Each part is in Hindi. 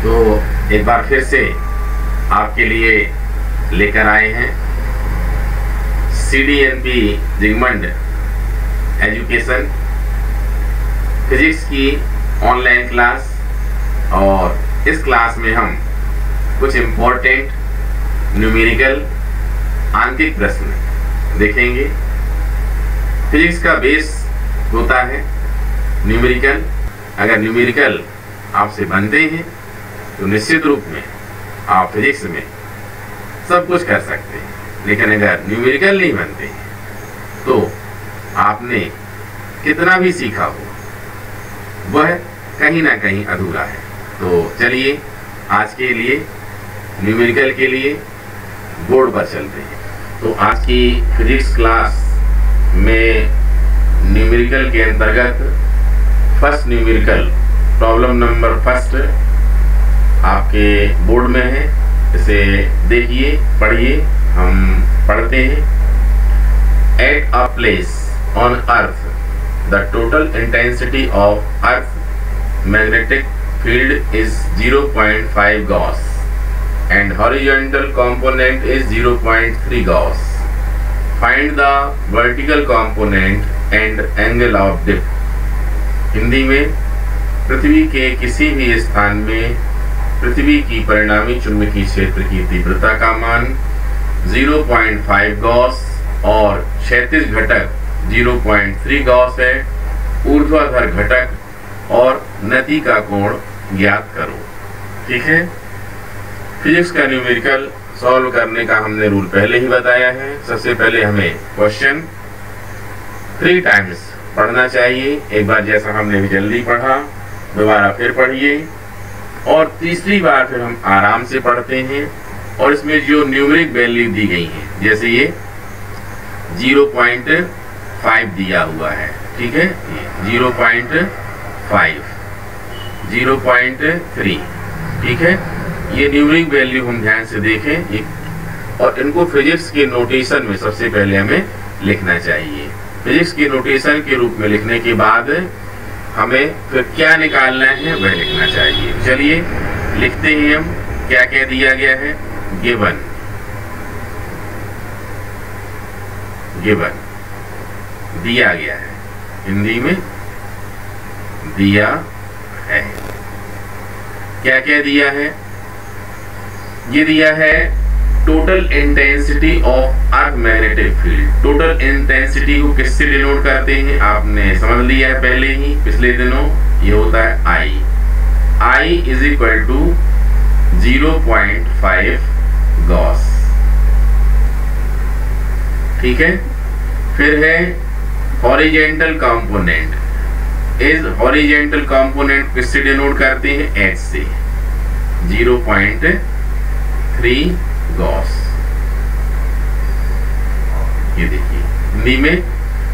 तो एक बार फिर से आपके लिए लेकर आए हैं CDNP जिगमंड एजुकेशन फिजिक्स की ऑनलाइन क्लास। और इस क्लास में हम कुछ इम्पोर्टेंट न्यूमेरिकल आंकिक प्रश्न देखेंगे। फिजिक्स का बेस होता है न्यूमेरिकल। अगर न्यूमेरिकल आपसे बनते हैं तो निश्चित रूप में आप फिजिक्स में सब कुछ कर सकते हैं, लेकिन अगर न्यूमेरिकल नहीं बनते हैं तो आपने कितना भी सीखा हो वह कहीं ना कहीं अधूरा है। तो चलिए आज के लिए न्यूमेरिकल के लिए बोर्ड पर चलते हैं। तो आज की फिजिक्स क्लास में न्यूमेरिकल के अंतर्गत first numerical problem number first आपके बोर्ड में है। इसे देखिए, पढ़िए। हम पढ़ते हैं। At a place on earth the total intensity of earth magnetic field is 0.5 gauss and horizontal component is 0.3 gauss. Find the vertical component and angle of dip. Hindi में, पृथ्वी के किसी भी स्थान में पृथ्वी की परिणामी चुंबकीय क्षेत्र की तीव्रता का मान 0.5 गॉस और क्षैतिज घटक 0.3 गॉस है। ऊर्ध्वाधर घटक और नति का कोण ज्ञात करो। ठीक है। फिजिक्स का न्यूमेरिकल सॉल्व करने का हमने रूल पहले ही बताया है। सबसे पहले हमें क्वेश्चन 3 टाइम्स पढ़ना चाहिए। एक बार जैसा हमने भी जल्दी पढ़ा, दोबारा फिर पढ़िए, और तीसरी बार फिर हम आराम से पढ़ते हैं। और इसमें जो न्यूमेरिक वैल्यू दी गई है, जैसे ये 0.5 दिया हुआ है, ठीक है, 0.5, 0.3, ठीक है, ये न्यूमेरिक वैल्यू हम ध्यान से देखें। और इनको फिजिक्स के नोटेशन में सबसे पहले हमें लिखना चाहिए। फिजिक्स के नोटेशन के रूप में लिखने के बाद हमें फिर क्या निकालना है वह लिखना चाहिए। चलिए लिखते हैं हम क्या क्या दिया गया है। गिवन दिया गया है, हिंदी में दिया है। क्या क्या दिया है? ये दिया है total intensity of earth magnetic field. Total intensity को किससे डिनोट करते हैं आपने समझ लिया है पहले ही पिछले दिनों। ये होता है I is equal to 0.5 gauss. ठीक है। फिर है horizontal component. Is horizontal component किससे डिनोट करते हैं? H से, 0.3 गॉस। ये देखिए, हिंदी में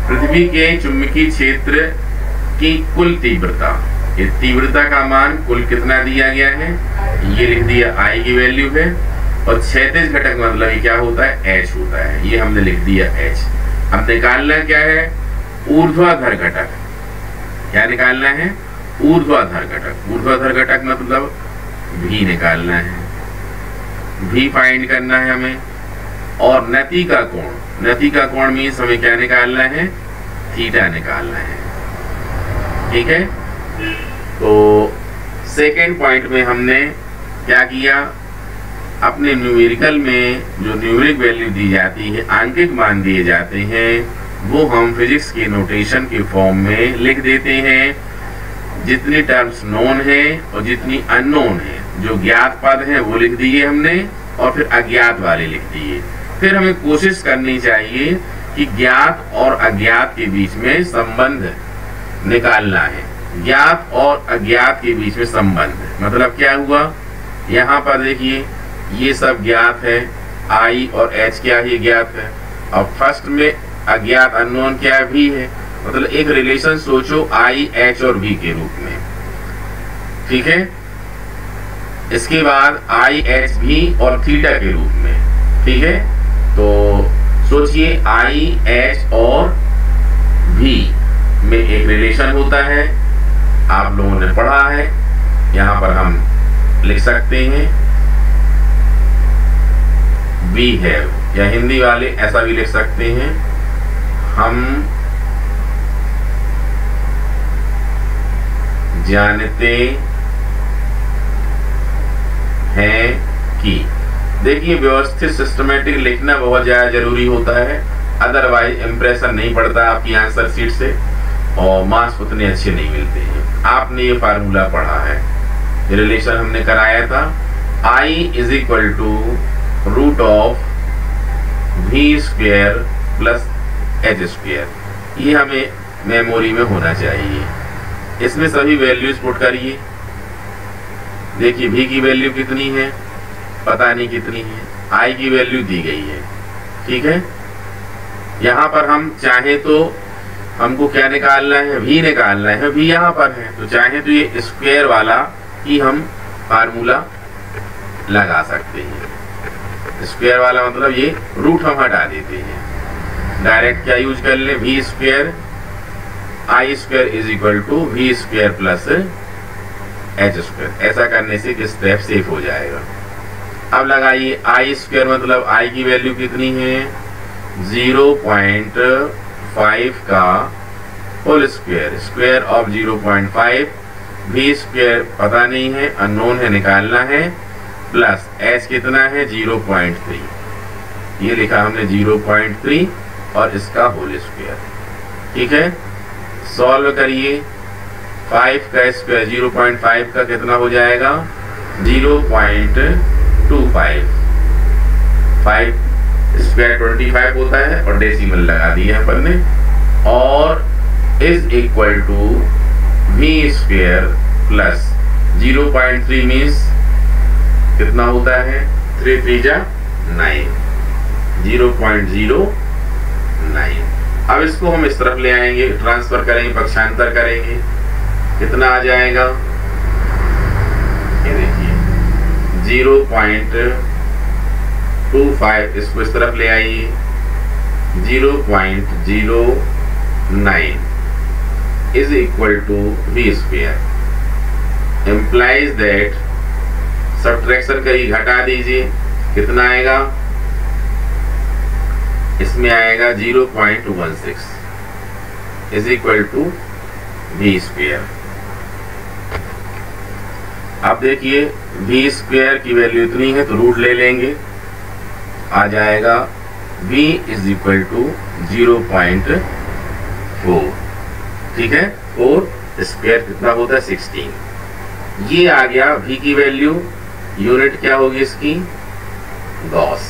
पृथ्वी के चुंबकीय क्षेत्र की कुल तीव्रता, ये तीव्रता का मान कुल कितना दिया गया है, ये लिख दिया I की वैल्यू है। और क्षैतिज घटक मतलब ये क्या होता है? H होता है, ये हमने लिख दिया H। अब निकालना क्या है? ऊर्ध्वाधर घटक। क्या निकालना है? ऊर्ध्वाधर घटक। ऊर्ध्वाधर घटक मतलब V निकालना है, V फाइंड करना है हमें। और नति का कोण, नति का कोण मीन्स हमें क्या निकालना है? थीटा निकालना है। ठीक है। तो सेकेंड पॉइंट में हमने क्या किया, अपने न्यूमेरिकल में जो न्यूमेरिक वैल्यू दी जाती है, आंकिक मान दिए जाते हैं, वो हम फिजिक्स के नोटेशन के फॉर्म में लिख देते हैं। जितनी टर्म्स नोन है और जितनी अननोन है, जो ज्ञात पद हैं वो लिख दिए हमने, और फिर अज्ञात वाले लिख दिए। फिर हमें कोशिश करनी चाहिए कि ज्ञात और अज्ञात के बीच में संबंध निकालना है। ज्ञात और अज्ञात के बीच में संबंध मतलब क्या हुआ, यहाँ पर देखिए ये सब ज्ञात है, I और H क्या ही ज्ञात है। और फर्स्ट में अज्ञात अननोन क्या भी है, मतलब एक रिलेशन सोचो I, H और V के रूप में। ठीक है। इसके बाद I, H, V और थीटा के रूप में। ठीक है। तो सोचिए I, H और V में एक रिलेशन होता है, आप लोगों ने पढ़ा है। यहाँ पर हम लिख सकते हैं वी हैव, या हिंदी वाले ऐसा भी लिख सकते हैं हम जानते हैं कि। देखिए व्यवस्थित सिस्टमेटिक लिखना बहुत ज्यादा जरूरी होता है, अदरवाइज इंप्रेशन नहीं पड़ता आपकी आंसर शीट से और मार्क्स उतने अच्छे नहीं मिलते हैं। आपने ये फार्मूला पढ़ा है, रिलेशन हमने कराया था, I is equal to root of V square plus H square. ये हमें मेमोरी में होना चाहिए। इसमें सभी वैल्यूज पुट करिए। देखिए v की वैल्यू कितनी है, पता नहीं कितनी है, I की वैल्यू दी गई है, ठीक है। यहाँ पर हम चाहे तो हमको क्या निकालना है, v निकालना है, v यहाँ पर है, तो चाहे तो ये स्क्वायर वाला ही हम फार्मूला लगा सकते हैं। स्क्वायर वाला मतलब ये रूट हम हटा देते हैं, डायरेक्ट क्या यूज कर ले, V square I square is equal to V square plus H square. ऐसा करने से कि स्टेप सेफ हो जाएगा। अब लगाइए आई स्क्वायर मतलब आई की वैल्यू कितनी है, 0.5 का whole square, square of 0.5, V square पता नहीं है, अननोन है, निकालना है, प्लस एच कितना है 0.3, ये लिखा हमने 0.3 और इसका होल स्क्वायर, ठीक है। सॉल्व करिए, 5 का स्क्वायर 0.5 का कितना हो जाएगा 0.25, 5 स्क्वायर 25 होता है और डेसिमल लगा दिया है अपन ने, और is equal to V square plus 0.3 means कितना होता है 3 3 जा 9, 0.09। अब इसको हम इस तरफ ले आएंगे, ट्रांसफर करेंगे, पक्षांतर करेंगे, कितना आ जाएगा, ये देखिए 0.25, इसको इस तरफ ले आइए, 0.09 is equal to V square, implies that, subtraction करिए, घटा दीजिए, कितना आएगा, इसमें आएगा 0.16 is equal to V square. अब देखिए वी स्क्वायर की वैल्यू इतनी है तो रूट ले लेंगे, आ जाएगा v इज इक्वल टू 0.4, ठीक है। 4 स्क्वायर कितना होता है 16, ये आ गया v की वैल्यू। यूनिट क्या होगी इसकी, गॉस,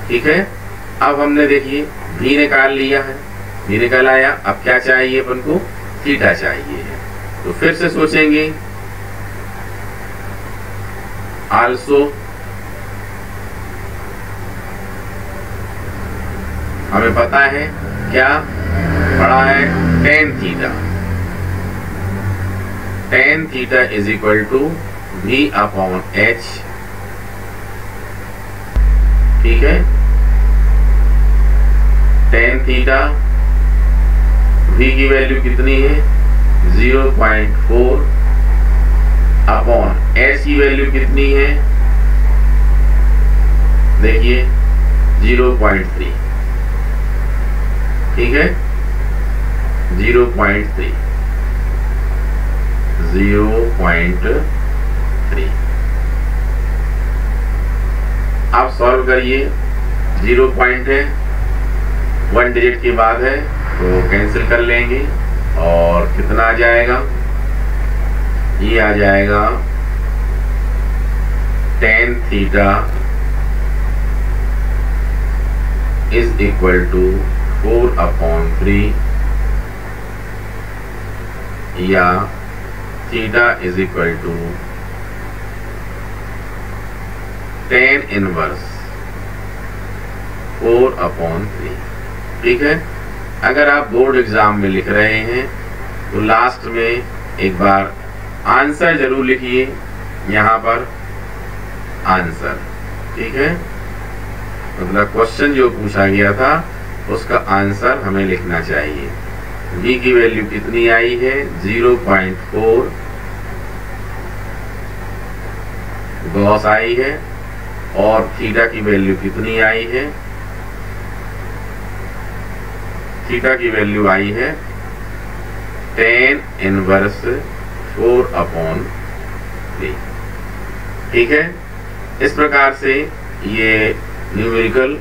ठीक है। अब हमने देखिए v निकाल लिया है, v निकाल आया, अब क्या चाहिए अपन को, थीटा चाहिए है, तो फिर से सोचेंगे, आल्सो हमें पता है क्या पढ़ा है, tan theta, tan theta is equal to v upon h, ठीक है। tan थीटा v की वैल्यू कितनी है 0.4 अपॉन h की वैल्यू कितनी है, देखिए 0.3, ठीक है, 0.3। आप सॉल्व करिए, 0 पॉइंट है, 1 डिजिट के बाद है तो कैंसिल कर लेंगे, और कितना आ जाएगा, ये आ जाएगा tan theta is equal to 4/3, या theta is equal to tan inverse 4/3, ठीक है। अगर आप बोर्ड एग्जाम में लिख रहे हैं तो लास्ट में एक बार आंसर जरूर लिखिए, यहाँ पर आंसर, ठीक है, मतलब क्वेश्चन जो पूछा गया था उसका आंसर हमें लिखना चाहिए। v की वैल्यू कितनी आई है 0.4 गॉस आई है और थीटा की वैल्यू कितनी आई है, थीटा की वैल्यू आई है tan इनवर्स 4/3। ठीक है, इस प्रकार से ये न्यूमेरिकल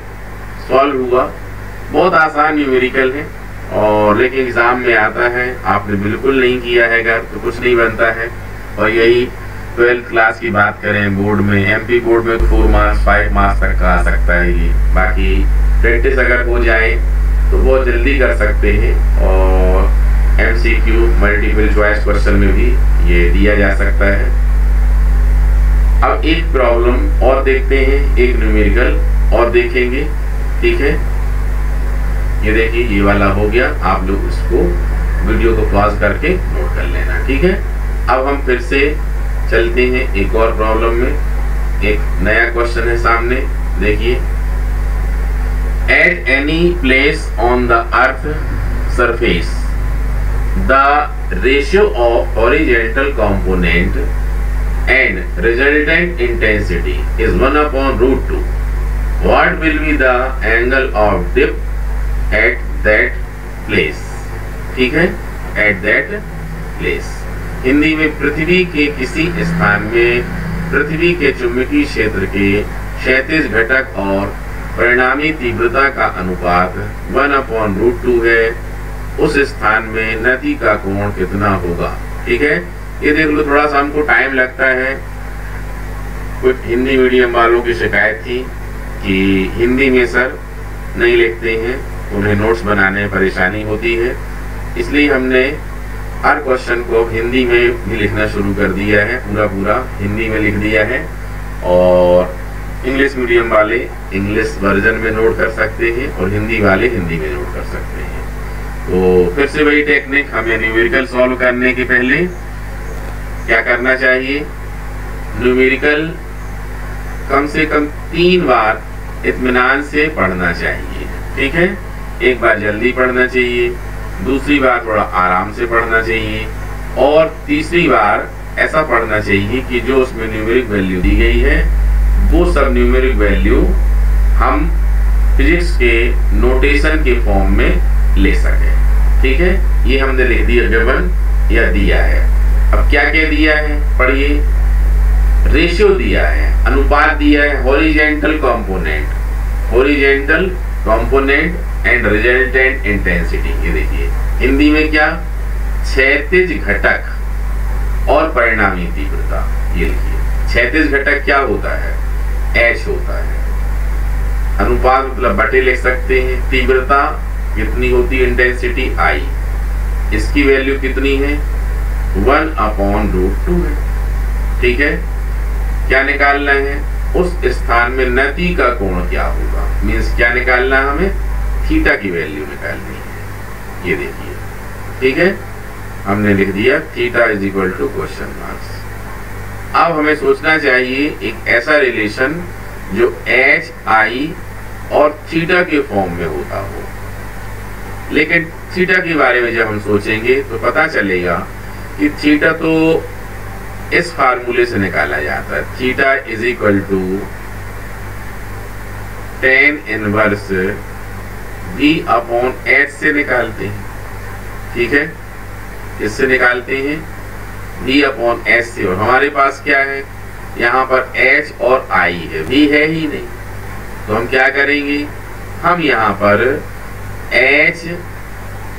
सॉल्व हुआ। बहुत आसान न्यूमेरिकल है और लेकिन एग्जाम में आता है, आपने बिल्कुल नहीं किया है अगर तो कुछ नहीं बनता है। और यही 12th क्लास की बात करें, बोर्ड में एमपी बोर्ड में 4 मार्क्स 5 मार्क्स तक का आ सकता है ये। बाकी प्रैक्टिस अगर हो जाए तो बहुत जल्दी कर सकते हैं और एमसीक्यू मल्टीपल चॉइस क्वेश्चन में भी ये दिया जा सकता है। अब एक प्रॉब्लम और देखते हैं, एक न्यूमेरिकल और देखेंगे। ठीक है, ये देखिए ये वाला हो गया, आप लोग इसको वीडियो को पॉज करके नोट कर लेना। ठीक है, अब हम फिर से चलते हैं एक और प्रॉब्लम में। एक नया क्वेश्चन है सामने, देखिए। At any place on the earth surface the ratio of horizontal component and resultant intensity is 1/√2। What will be the angle of dip at that place. ठीक है, एट दैट प्लेस। हिंदी में पृथ्वी के किसी स्थान में पृथ्वी के चुंबकीय क्षेत्र के क्षैतिज घटक और परिणामी तीव्रता का अनुपात 1/√2 है। उस स्थान में नदी का कोण कितना होगा। ठीक है, ये देख लो, थोड़ा सा हमको टाइम लगता है। कुछ हिंदी मीडियम वालों की शिकायत थी कि हिंदी में सर नहीं लिखते हैं, उन्हें नोट्स बनाने में परेशानी होती है, इसलिए हमने हर क्वेश्चन को हिंदी में भी लिखना शुरू कर दिया है, पूरा हिंदी में लिख दिया है। और इंग्लिश मीडियम वाले इंग्लिश वर्जन में नोट कर सकते हैं और हिंदी वाले हिंदी में नोट कर सकते हैं। तो फिर से वही टेक्निक, हमें न्यूमेरिकल सॉल्व करने के पहले क्या करना चाहिए, न्यूमेरिकल कम से कम 3 बार इत्मीनान से पढ़ना चाहिए। ठीक है, एक बार जल्दी पढ़ना चाहिए, दूसरी बार थोड़ा आराम से पढ़ना चाहिए और तीसरी बार ऐसा पढ़ना चाहिए कि जो उसमें न्यूमेरिक वैल्यू दी गई है वो सब न्यूमेरिक वैल्यू हम फिजिक्स के नोटेशन के फॉर्म में ले सकें। ठीक है, ये हमने लिख दिया, गिवन या दिया है। अब क्या क्या दिया है पढ़िए। रेशियो दिया है, अनुपात दिया है, horizontal component and resultant intensity. ये देखिए हिंदी में क्या, क्षैतिज घटक और परिणामी तीव्रता। ये लिखिए, क्षैतिज घटक क्या होता है, H होता है। अनुपात मतलब बटे लिख सकते हैं। तीव्रता कितनी होती है, इंटेंसिटी I, इसकी वैल्यू कितनी है, 1/√2 है। ठीक है, क्या निकालना है, उस स्थान में नति का कोण क्या होगा, मीन्स क्या निकालना है, हमें थीटा की वैल्यू निकालनी है। ये देखिए, ठीक है, हमने लिख दिया theta is equal to question marks. अब हमें सोचना चाहिए एक ऐसा रिलेशन जो H, I और थीटा के फॉर्म में होता हो। लेकिन थीटा के बारे में जब हम सोचेंगे तो पता चलेगा कि थीटा तो इस फार्मूले से निकाला जाता है। Theta is equal to tan inverse V/H से निकालते हैं। ठीक है, इससे निकालते हैं V/H से। और हमारे पास क्या है, यहाँ पर H और I है, V है ही नहीं, तो हम क्या करेंगे, हम यहाँ पर H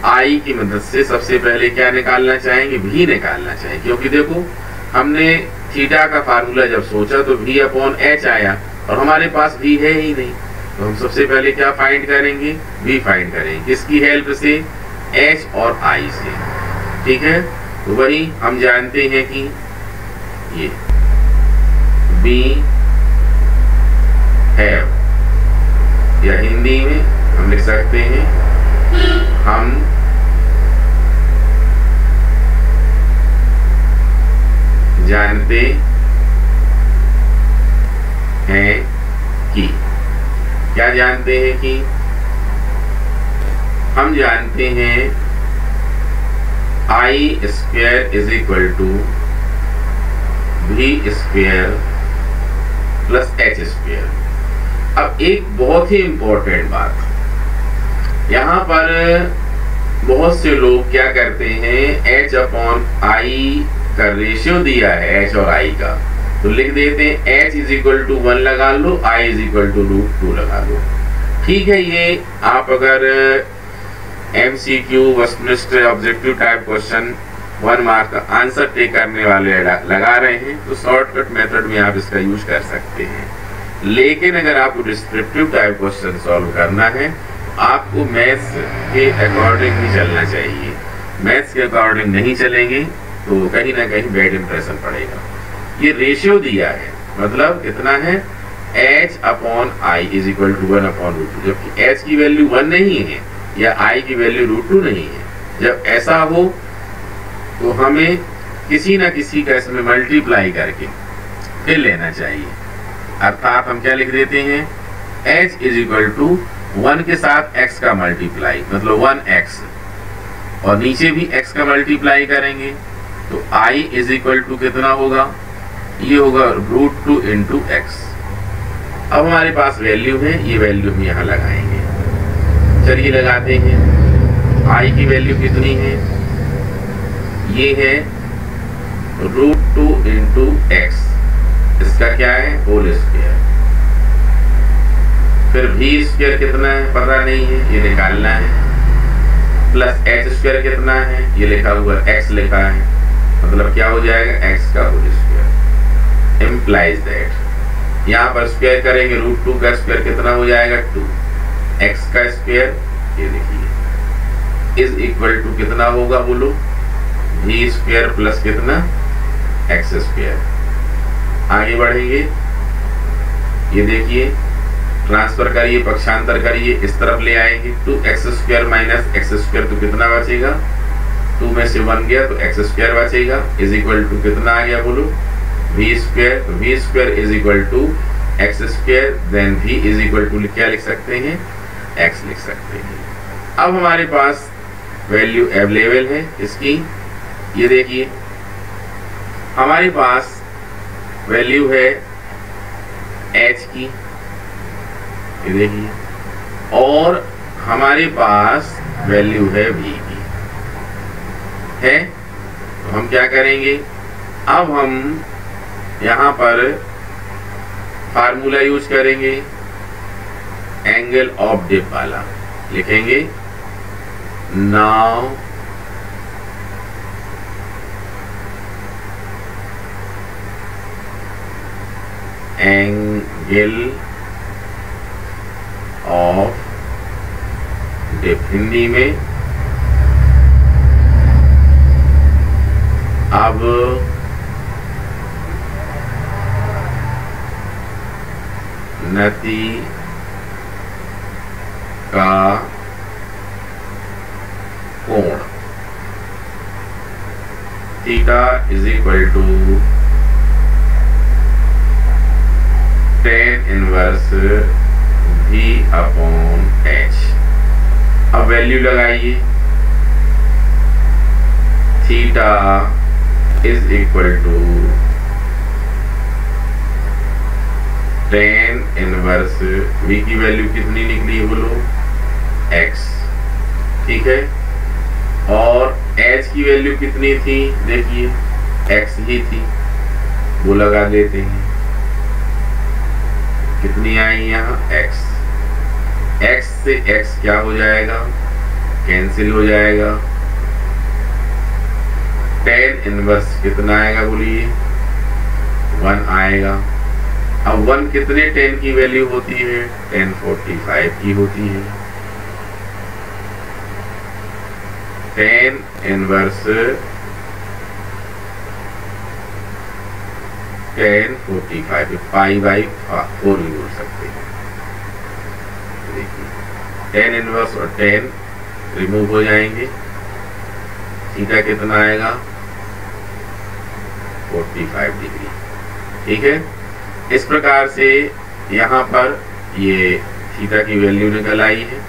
I की मदद से सबसे पहले क्या निकालना चाहेंगे, V निकालना चाहेंगे। क्योंकि देखो हमने थीटा का फार्मूला जब सोचा तो V/H आया और हमारे पास V है ही नहीं, तो हम सबसे पहले क्या फाइंड करेंगे, V फाइंड करेंगे। किसकी हेल्प से, H और I से। ठीक है, तो वही हम जानते हैं कि ये B हैव, या हिंदी में हम लिख सकते हैं हम जानते हैं कि, क्या जानते हैं कि, हम जानते हैं I² is equal to V² plus H square. अब एक बहुत ही इंपॉर्टेंट बात, यहाँ पर बहुत से लोग क्या करते हैं, h अपॉन आई का रेशियो दिया है h और i का, तो लिख देते हैं h इज इक्वल टू 1 लगा लो, i इज इक्वल टू √2 लगा लो। ठीक है, ये आप अगर MCQ Westminster objective type question 1 mark का आंसर टेक करने वाले लगा रहे हैं तो शॉर्टकट मेथड में आप इसका यूज कर सकते हैं। लेकिन अगर आपको डिस्क्रिप्टिव टाइप क्वेश्चन सॉल्व करना है, आपको मैथ्स के अकॉर्डिंग ही चलना चाहिए। मैथ्स के अकॉर्डिंग नहीं चलेंगे तो कहीं ना कहीं बैड इंप्रेशन पड़ेगा। ये रेशियो दिया है, मतलब कितना है, h upon I is equal to 1 upon √2, जबकि h की वैल्यू 1 नहीं है या i की वैल्यू √2 नहीं है। जब ऐसा हो तो हमें किसी ना किसी का इसमें मल्टीप्लाई करके फिर लेना चाहिए। अर्थात हम क्या लिख देते हैं, h इज इक्वल टू 1 के साथ x का मल्टीप्लाई, मतलब 1x, और नीचे भी x का मल्टीप्लाई करेंगे तो i इज इक्वल टू कितना होगा, ये होगा √2 इंटू x। अब हमारे पास वैल्यू है, ये वैल्यू हम यहाँ लगाएंगे। चलिए लगाते हैं। i की वैल्यू कितनी है, ये है √2 इंटू x, इसका क्या है, होल स्क्वायर। फिर v स्क्वायर कितना है पता नहीं है, ये निकालना है, प्लस h स्क्वायर कितना है, ये लिखा हुआ x लिखा है, मतलब क्या हो जाएगा, x का होल स्क्वायर। इम्प्लाइज दैट यहाँ पर स्क्वायर करेंगे, √2 का स्क्वायर कितना हो जाएगा, 2, x का स्क्वायर ये देखिए इज इक्वल टू कितना होगा, बोलो, v स्क्वायर प्लस कितना, x स्क्वायर। आगे बढ़ेंगे, ये देखिए ट्रांसफर करिए, पक्षांतर करिए, इस तरफ ले आएंगे, 2x square minus x square तो कितना बचेगा, 2 में से 1 गया तो x स्क्वायर बचेगा, इज इक्वल टू कितना आ गया, बोलो, v स्क्वायर। तो v square is equal to x square, then v is equal to क्या लिख सकते हैं, x लिख सकते हैं। अब हमारे पास वैल्यू अवेलेबल है इसकी, ये देखिए हमारे पास वैल्यू है h की, ये देखिए, और हमारे पास वैल्यू है v की है। तो हम क्या करेंगे, अब हम यहाँ पर फार्मूला यूज करेंगे, एंगल ऑफ डिप वाला लिखेंगे। Now angle of dip, Hindi में अब नती का कोण थीटा is equal to tan inverse v upon h। अब वैल्यू लगाइए, थीटा is equal to tan inverse v की वैल्यू कितनी निकली है, बोलो, x, ठीक है, और h की वैल्यू कितनी थी, देखिए x ही थी, वो लगा देते हैं, कितनी आई यहाँ, x, x से x क्या हो जाएगा, कैंसिल हो जाएगा, tan इनवर्स कितना आएगा, बोलिए, 1 आएगा। अब 1 कितने tan की वैल्यू होती है, tan 45 की होती है। tan inverse tan 45 pi by 4 भी बोल सकते हैं। देखिए tan इनवर्स और tan रिमूव हो जाएंगे, थीटा कितना आएगा, 45 डिग्री, ठीक है। इस प्रकार से यहाँ पर ये थीटा की वैल्यू निकल आई है,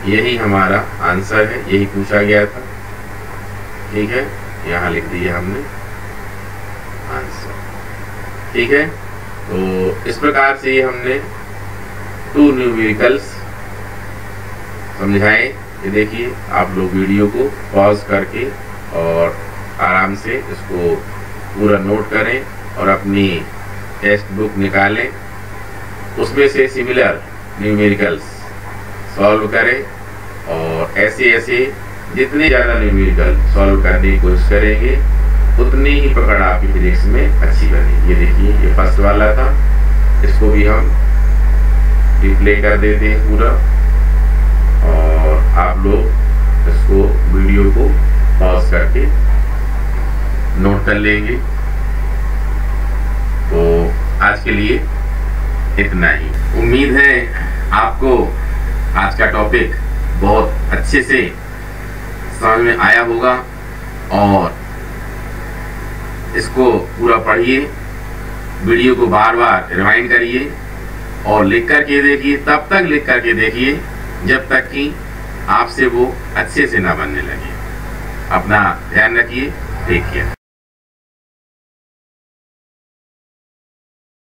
यही हमारा आंसर है, यही पूछा गया था, ठीक है, यहाँ लिख दिया हमने आंसर। ठीक है। तो इस प्रकार से हमने 2 न्यूमेरिकल्स समझाए। ये देखिए, आप लोग वीडियो को पॉज करके और आराम से इसको पूरा नोट करें और अपनी टेक्स्ट बुक निकालें, उसमें से सिमिलर न्यूमेरिकल्स सॉल्व करें और ऐसे ऐसे जितने ज़्यादा न्यूमेरिकल सॉल्व करने की कोशिश करेंगे उतनी ही पकड़ आपकी फिजिक्स में अच्छी बनेगी। ये देखिए, ये फर्स्ट वाला था, इसको भी हम रिप्ले कर देते हैं पूरा और आप लोग इसको वीडियो को पॉज करके नोट कर लेंगे। तो आज के लिए इतना ही। उम्मीद है आपको आज का टॉपिक बहुत अच्छे से समझ में आया होगा और इसको पूरा पढ़िए, वीडियो को बार बार रिवाइंड करिए और लिख करके देखिए। तब तक लिख करके देखिए जब तक कि आपसे वो अच्छे से ना बनने लगे। अपना ध्यान रखिए। Take care.